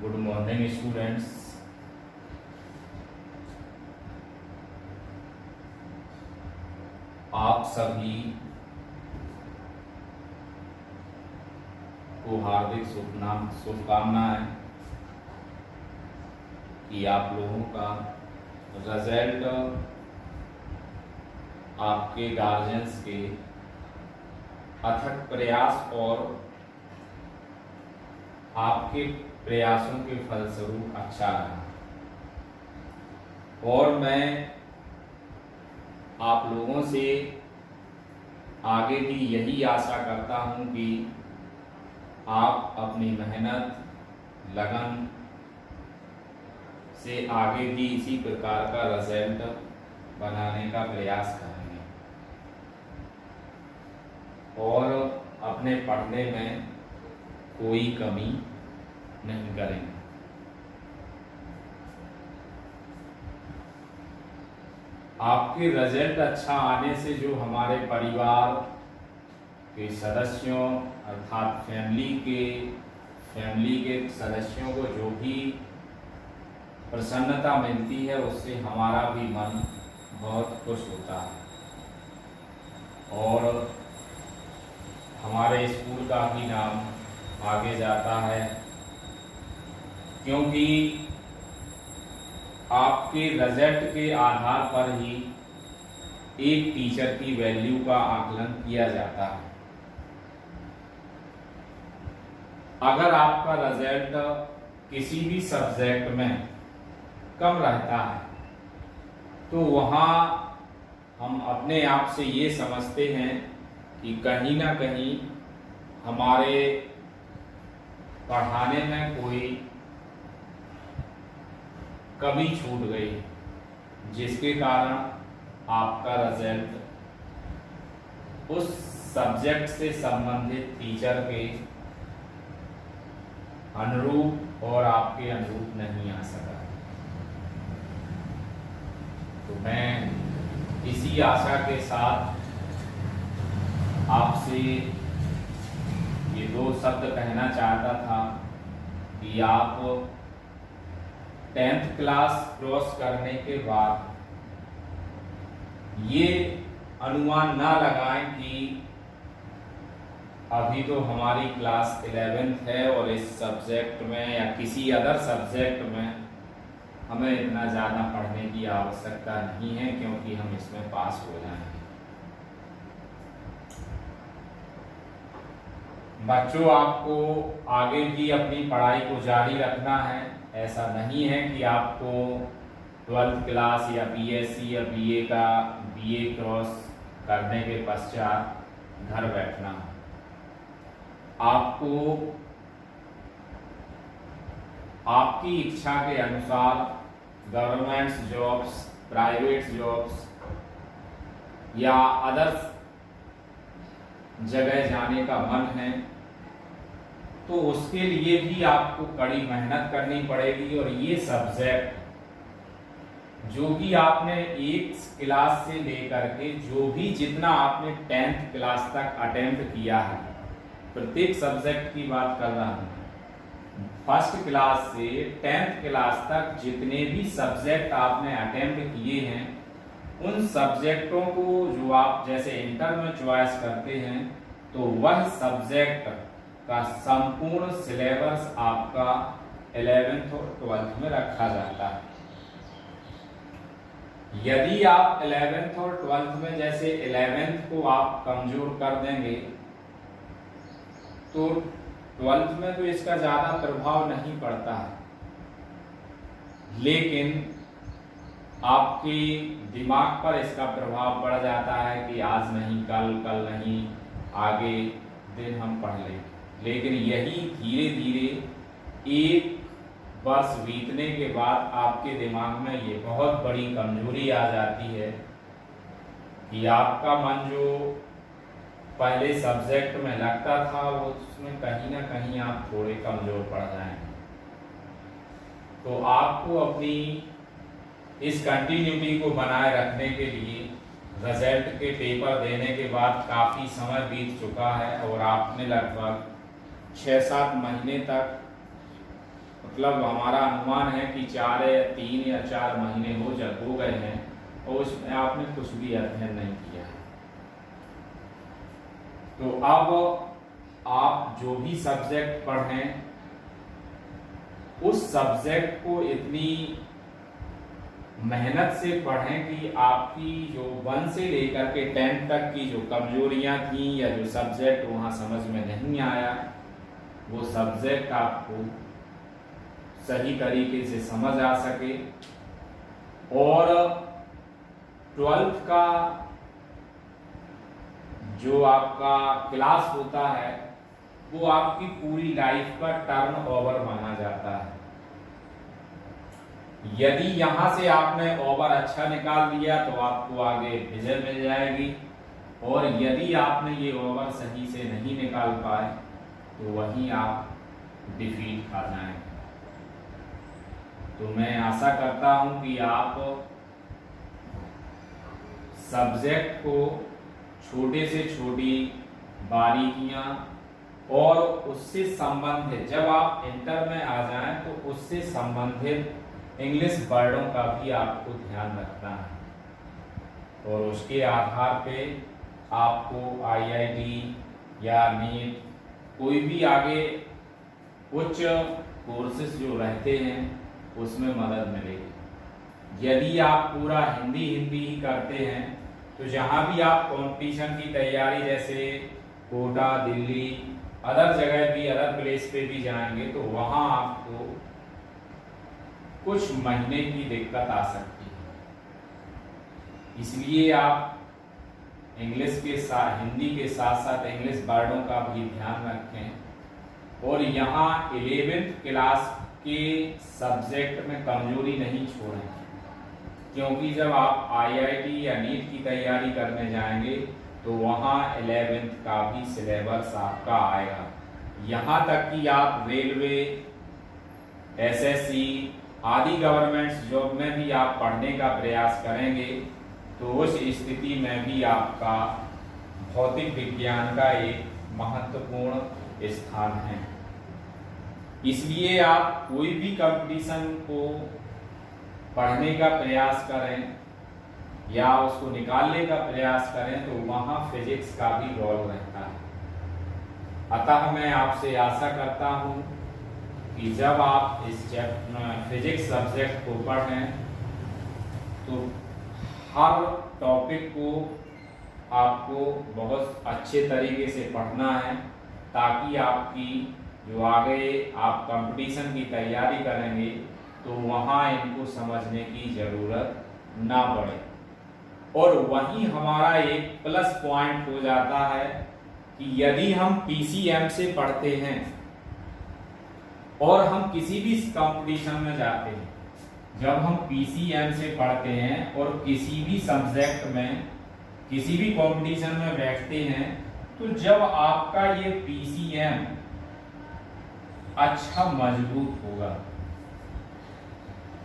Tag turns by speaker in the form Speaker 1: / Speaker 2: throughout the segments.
Speaker 1: Good morning students. आप सभी को हार्दिक शुभकामनाएं कि आप लोगों का रिजल्ट आपके गार्जियंस के अथक प्रयास और आपके प्रयासों के फलस्वरूप अच्छा रहा। और मैं आप लोगों से आगे भी यही आशा करता हूं कि आप अपनी मेहनत लगन से आगे भी इसी प्रकार का रिजल्ट बनाने का प्रयास करेंगे और अपने पढ़ने में कोई कमी नहीं करेंगे। आपके रिजल्ट अच्छा आने से जो हमारे परिवार के सदस्यों अर्थात फैमिली के सदस्यों को जो भी प्रसन्नता मिलती है उससे हमारा भी मन बहुत खुश होता है और हमारे स्कूल का भी नाम आगे जाता है, क्योंकि आपके रिजल्ट के आधार पर ही एक टीचर की वैल्यू का आकलन किया जाता है। अगर आपका रिजल्ट किसी भी सब्जेक्ट में कम रहता है तो वहाँ हम अपने आप से ये समझते हैं कि कहीं ना कहीं हमारे पढ़ाने में कोई कमी छूट गई, जिसके कारण आपका रिजल्ट उस सब्जेक्ट से संबंधित टीचर के अनुरूप और आपके अनुरूप नहीं आ सका। तो मैं इसी आशा के साथ आपसे ये दो शब्द कहना चाहता था कि आप 10th क्लास क्रॉस करने के बाद ये अनुमान ना लगाएं कि अभी तो हमारी क्लास 11th है और इस सब्जेक्ट में या किसी अदर सब्जेक्ट में हमें इतना ज़्यादा पढ़ने की आवश्यकता नहीं है, क्योंकि हम इसमें पास हो जाएंगे। बच्चों, आपको आगे भी अपनी पढ़ाई को जारी रखना है। ऐसा नहीं है कि आपको 12th क्लास या बीएससी या बीए क्रॉस करने के पश्चात घर बैठना है। आपको आपकी इच्छा के अनुसार गवर्नमेंट जॉब्स, प्राइवेट जॉब्स या अदर जगह जाने का मन है तो उसके लिए भी आपको कड़ी मेहनत करनी पड़ेगी। और ये सब्जेक्ट जो भी आपने एक क्लास से लेकर के जो भी जितना आपने 10th क्लास तक अटेम्प्ट किया है, प्रत्येक सब्जेक्ट की बात कर रहा हूँ, फर्स्ट क्लास से 10th क्लास तक जितने भी सब्जेक्ट आपने अटेम्प्ट किए हैं, उन सब्जेक्टों को जो आप जैसे इंटर में चॉइस करते हैं तो वह सब्जेक्ट का संपूर्ण सिलेबस आपका 11th और 12th में रखा जाता है। यदि आप 11th और 12th में जैसे 11th को आप कमजोर कर देंगे तो 12th में तो इसका ज्यादा प्रभाव नहीं पड़ता है, लेकिन आपके दिमाग पर इसका प्रभाव पड़ जाता है कि आज नहीं कल नहीं आगे दिन हम पढ़ लेंगे। लेकिन यही धीरे धीरे एक वर्ष बीतने के बाद आपके दिमाग में ये बहुत बड़ी कमजोरी आ जाती है कि आपका मन जो पहले सब्जेक्ट में लगता था वो उसमें कहीं ना कहीं आप थोड़े कमजोर पड़ जाएंगे। तो आपको अपनी इस कंटिन्यूटी को बनाए रखने के लिए रिजल्ट के पेपर देने के बाद काफ़ी समय बीत चुका है और आपने लगभग 6-7 महीने तक मतलब हमारा अनुमान है कि 3 या 4 महीने हो गए हैं और उसमें आपने कुछ भी अध्ययन नहीं किया है। तो अब आप जो भी सब्जेक्ट पढ़ें उस सब्जेक्ट को इतनी मेहनत से पढ़ें कि आपकी जो 1 से लेकर के 10 तक की जो कमजोरियां थी या जो सब्जेक्ट वहां समझ में नहीं आया वो सब्जेक्ट आपको सही तरीके से समझ आ सके और 12th का जो आपका क्लास होता है वो आपकी पूरी लाइफ का टर्न ओवर माना जाता है। यदि यहां से आपने ओवर अच्छा निकाल लिया तो आपको आगे विजय मिल जाएगी और यदि आपने ये ओवर सही से नहीं निकाल पाए तो वहीं आप डिफीट खा जाएंगे। तो मैं आशा करता हूं कि आप सब्जेक्ट को छोटे से छोटी बारीकियां और उससे संबंधित जब आप इंटर में आ जाएं तो उससे संबंधित इंग्लिश वर्डों का भी आपको ध्यान रखना है और उसके आधार पे आपको IIT या नीट कोई भी आगे उच्च कोर्सेज जो रहते हैं उसमें मदद मिलेगी। यदि आप पूरा हिंदी ही करते हैं तो जहाँ भी आप कंपटीशन की तैयारी जैसे कोटा, दिल्ली, अदर जगह भी अदर प्लेस पे भी जाएंगे तो वहाँ आपको कुछ महीने की दिक्कत आ सकती है। इसलिए आप इंग्लिश के साथ हिंदी के साथ साथ इंग्लिश वर्डों का भी ध्यान रखें और यहाँ 11th क्लास के सब्जेक्ट में कमजोरी नहीं छोड़ें क्योंकि जब आप IIT या नीट की तैयारी करने जाएंगे तो वहाँ 11th का भी सिलेबस आपका आएगा। यहाँ तक कि आप रेलवे, SSC आदि गवर्नमेंट जॉब में भी आप पढ़ने का प्रयास करेंगे तो उस स्थिति में भी आपका भौतिक विज्ञान का एक महत्वपूर्ण स्थान है। इसलिए आप कोई भी कंपटीशन को पढ़ने का प्रयास करें या उसको निकालने का प्रयास करें तो वहाँ फिजिक्स का भी रोल रहता है। अतः मैं आपसे आशा करता हूँ कि जब आप इस फिजिक्स सब्जेक्ट को पढ़ें तो हर टॉपिक को आपको बहुत अच्छे तरीके से पढ़ना है ताकि आपकी जो आगे आप कंपटीशन की तैयारी करेंगे तो वहाँ इनको समझने की ज़रूरत ना पड़े। और वहीं हमारा एक प्लस पॉइंट हो जाता है कि यदि हम PCM से पढ़ते हैं और हम किसी भी कंपटीशन में जाते हैं, जब हम PCM से पढ़ते हैं और किसी भी सब्जेक्ट में किसी भी कंपटीशन में बैठते हैं तो जब आपका ये PCM अच्छा मजबूत होगा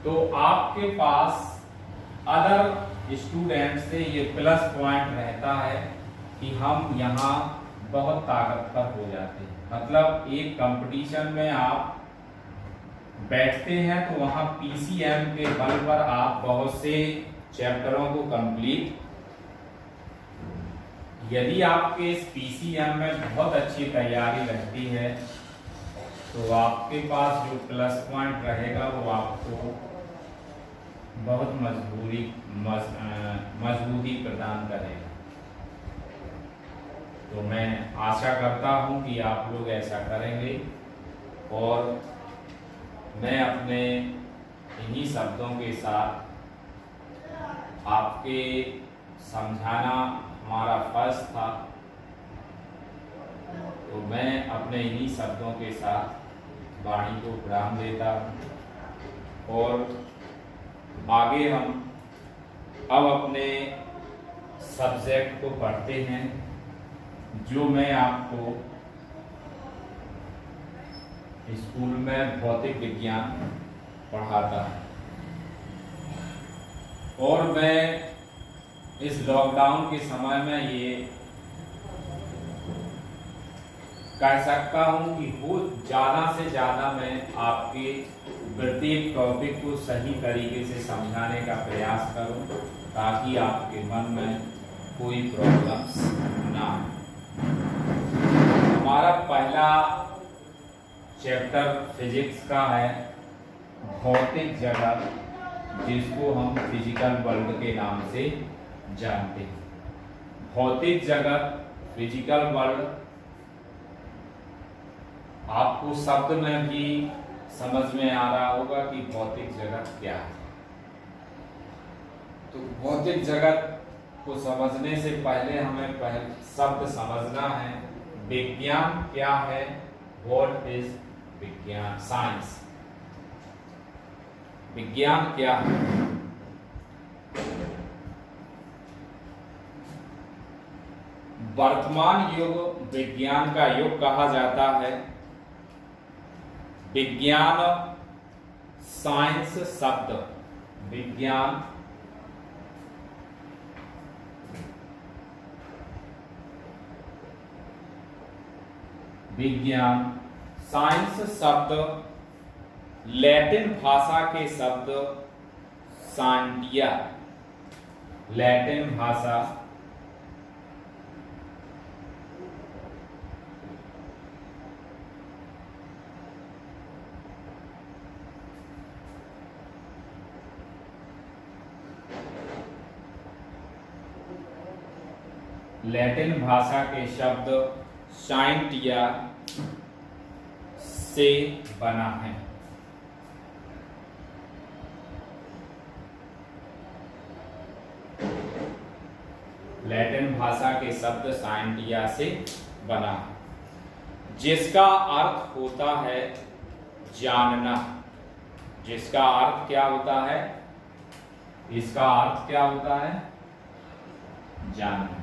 Speaker 1: तो आपके पास अदर स्टूडेंट से ये प्लस पॉइंट रहता है कि हम यहाँ बहुत ताकतवर हो जाते हैं। मतलब एक कंपटीशन में आप बैठते हैं तो वहाँ PCM के बल पर आप बहुत से चैप्टरों को कंप्लीट, यदि आपके इस PCM में बहुत अच्छी तैयारी रहती है तो आपके पास जो प्लस पॉइंट रहेगा वो आपको बहुत मजबूती प्रदान करेगा। तो मैं आशा करता हूं कि आप लोग ऐसा करेंगे और मैं अपने इन्हीं शब्दों के साथ आपके समझाना हमारा फर्ज था, तो मैं अपने इन्हीं शब्दों के साथ वाणी को विराम देता हूँ और आगे हम अब अपने सब्जेक्ट को पढ़ते हैं जो मैं आपको स्कूल में भौतिक विज्ञान पढ़ाता हूँ। और मैं इस लॉकडाउन के समय में ये कह सकता हूँ कि हो ज़्यादा से ज़्यादा मैं आपके प्रत्येक टॉपिक को सही तरीके से समझाने का प्रयास करूँ, ताकि आपके मन में कोई प्रॉब्लम्स ना हो। हमारा पहला चैप्टर फिजिक्स का है भौतिक जगत, जिसको हम फिजिकल वर्ल्ड के नाम से जानते हैं। भौतिक जगत, फिजिकल वर्ल्ड, आपको शब्द में भी समझ में आ रहा होगा कि भौतिक जगत क्या है। तो भौतिक जगत को समझने से पहले हमें शब्द समझना है, विज्ञान क्या है, व्हाट इज विज्ञान, साइंस। विज्ञान क्या है? वर्तमान युग विज्ञान का युग कहा जाता है। विज्ञान, साइंस शब्द, विज्ञान विज्ञान साइंस शब्द लैटिन भाषा के शब्द साइंटिया, लैटिन भाषा लैटिन भाषा के शब्द साइंटिया से बना है। लैटिन भाषा के शब्द साइंटिया से बना है, जिसका अर्थ होता है जानना। जिसका अर्थ क्या होता है? इसका अर्थ क्या होता है? जानना।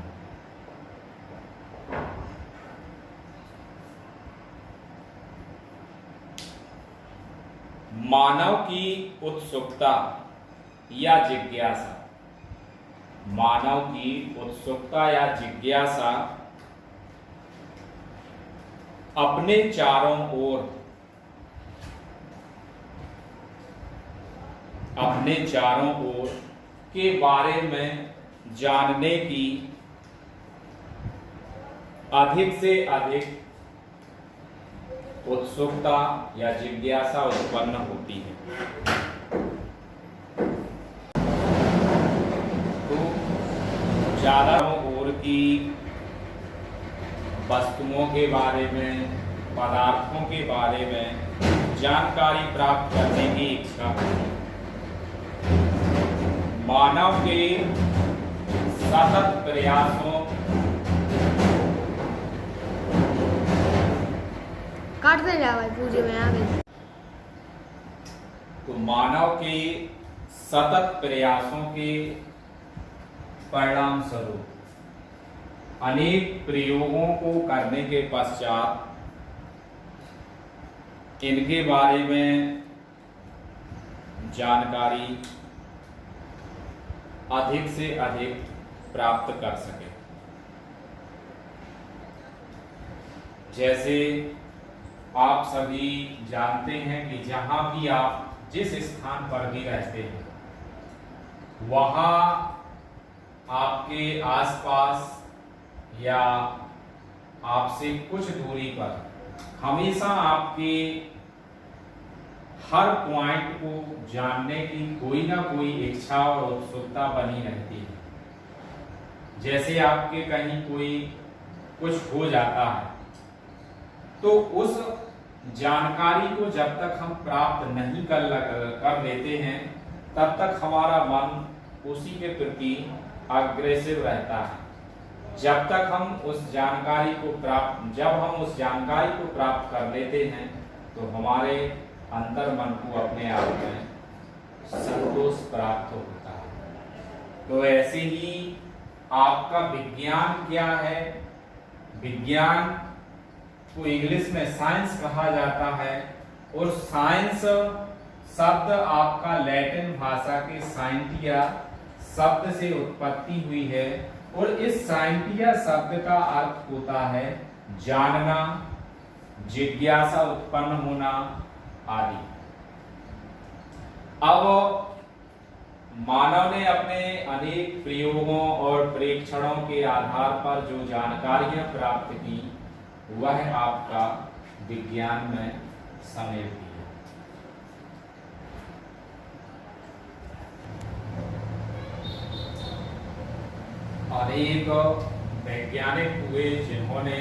Speaker 1: मानव की उत्सुकता या जिज्ञासा, मानव की उत्सुकता या जिज्ञासा अपने चारों ओर के बारे में जानने की अधिक से अधिक उत्सुकता या जिज्ञासा उत्पन्न होती है। तो ज्यादा और की वस्तुओं के बारे में, पदार्थों के बारे में जानकारी प्राप्त करने की इच्छा होती है। मानव के सतत प्रयासों
Speaker 2: काटते जा भाई पूरे में आ गई।
Speaker 1: तो मानव के सतत प्रयासों के परिणाम स्वरूप अनेक प्रयोगों को करने के पश्चात इनके बारे में जानकारी अधिक से अधिक प्राप्त कर सके। जैसे आप सभी जानते हैं कि जहां भी आप जिस स्थान पर भी रहते हैं, वहां आपके आसपास या आपसे कुछ दूरी पर हमेशा आपके हर पॉइंट को जानने की कोई ना कोई इच्छा और उत्सुकता बनी रहती है। जैसे आपके कहीं कोई कुछ हो जाता है, तो उस जानकारी को जब तक हम प्राप्त नहीं कर लेते हैं, तब तक हमारा मन उसी के प्रति अग्रेसिव रहता है। जब हम उस जानकारी को प्राप्त कर लेते हैं, तो हमारे अंतर मन को अपने आप में संतोष प्राप्त होता है। तो ऐसे ही आपका विज्ञान क्या है? विज्ञान को इंग्लिश में साइंस कहा जाता है, और साइंस शब्द आपका लैटिन भाषा के साइंटिया शब्द से उत्पत्ति हुई है, और इस साइंटिया शब्द का अर्थ होता है जानना, जिज्ञासा उत्पन्न होना आदि। अब मानव ने अपने अनेक प्रयोगों और परीक्षणों के आधार पर जो जानकारियां प्राप्त की वह आपका विज्ञान में समेट दी है। अनेक वैज्ञानिक हुए जिन्होंने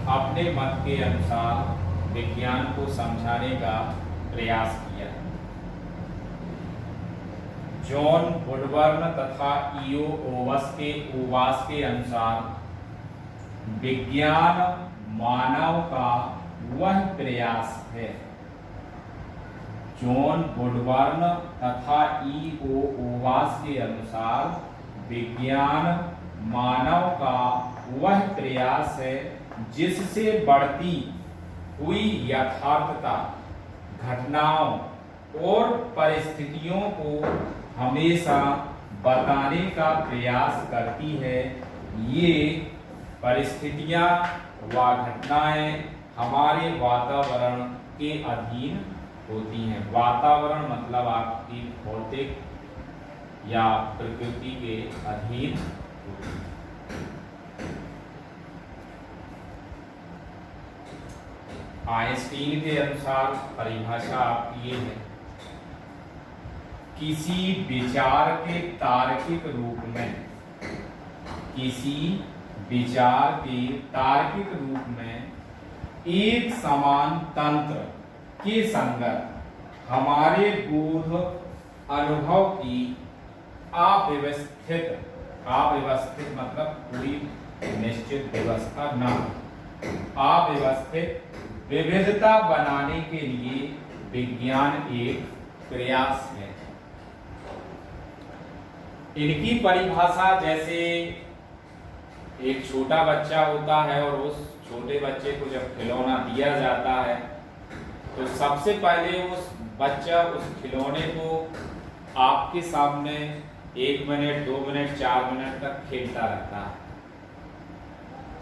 Speaker 1: अपने मत के अनुसार विज्ञान को समझाने का प्रयास किया। जॉन वुडवर्न तथा ईओ ओवास के अनुसार विज्ञान मानव का वह प्रयास है। जॉन वुडवर्न तथा ईओ ओवास के अनुसार विज्ञान मानव का वह प्रयास है जिससे बढ़ती हुई यथार्थता, घटनाओं और परिस्थितियों को हमेशा बताने का प्रयास करती है। ये परिस्थितियां व घटनाएं हमारे वातावरण के अधीन होती हैं। वातावरण मतलब आपकी भौतिक या प्रकृति के अधीन होती है। आइंस्टीन के अनुसार परिभाषा आपकी ये है, किसी विचार के तार्किक रूप में, किसी विचार के तार्किक रूप में एक समान तंत्र के संगत हमारे बोध अनुभव की अव्यवस्थित मतलब पूरी निश्चित व्यवस्था न, अव्यवस्थित विविधता बनाने के लिए विज्ञान एक प्रयास है। इनकी परिभाषा जैसे एक छोटा बच्चा होता है और उस छोटे बच्चे को जब खिलौना दिया जाता है तो सबसे पहले उस बच्चा उस खिलौने को आपके सामने 1 मिनट 2 मिनट 4 मिनट तक खेलता रहता है।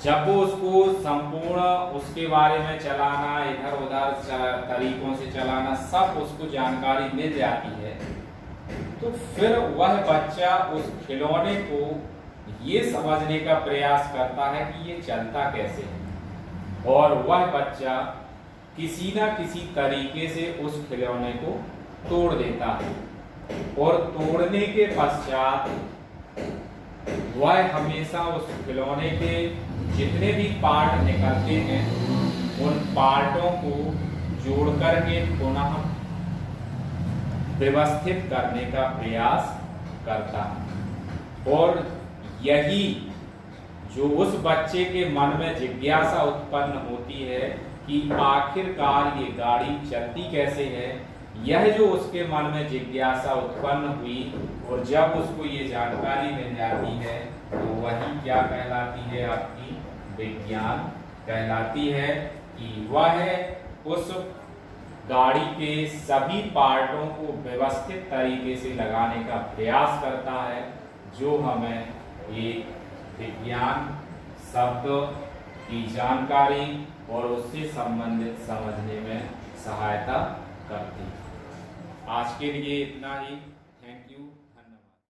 Speaker 1: जब वो उसको संपूर्ण उसके बारे में चलाना, इधर उधर तरीकों से चलाना, सब उसको जानकारी मिल जाती है, तो फिर वह बच्चा उस खिलौने को ये समझने का प्रयास करता है कि ये चलता कैसे है, और वह बच्चा किसी ना किसी तरीके से उस खिलौने को तोड़ देता है, और तोड़ने के पश्चात वह हमेशा उस खिलौने के जितने भी पार्ट निकलते हैं उन पार्टों को जोड़कर के पुनः व्यवस्थित करने का प्रयास करता है। और यही जो उस बच्चे के मन में जिज्ञासा उत्पन्न होती है कि आखिरकार ये गाड़ी चलती कैसे है, यह जो उसके मन में जिज्ञासा उत्पन्न हुई और जब उसको ये जानकारी मिल जाती है तो वही क्या कहलाती है, आपकी विज्ञान कहलाती है। कि वह उस गाड़ी के सभी पार्टों को व्यवस्थित तरीके से लगाने का प्रयास करता है, जो हमें एक विज्ञान शब्द की जानकारी और उससे संबंधित समझने में सहायता करती है। आज के लिए इतना ही। Thank you.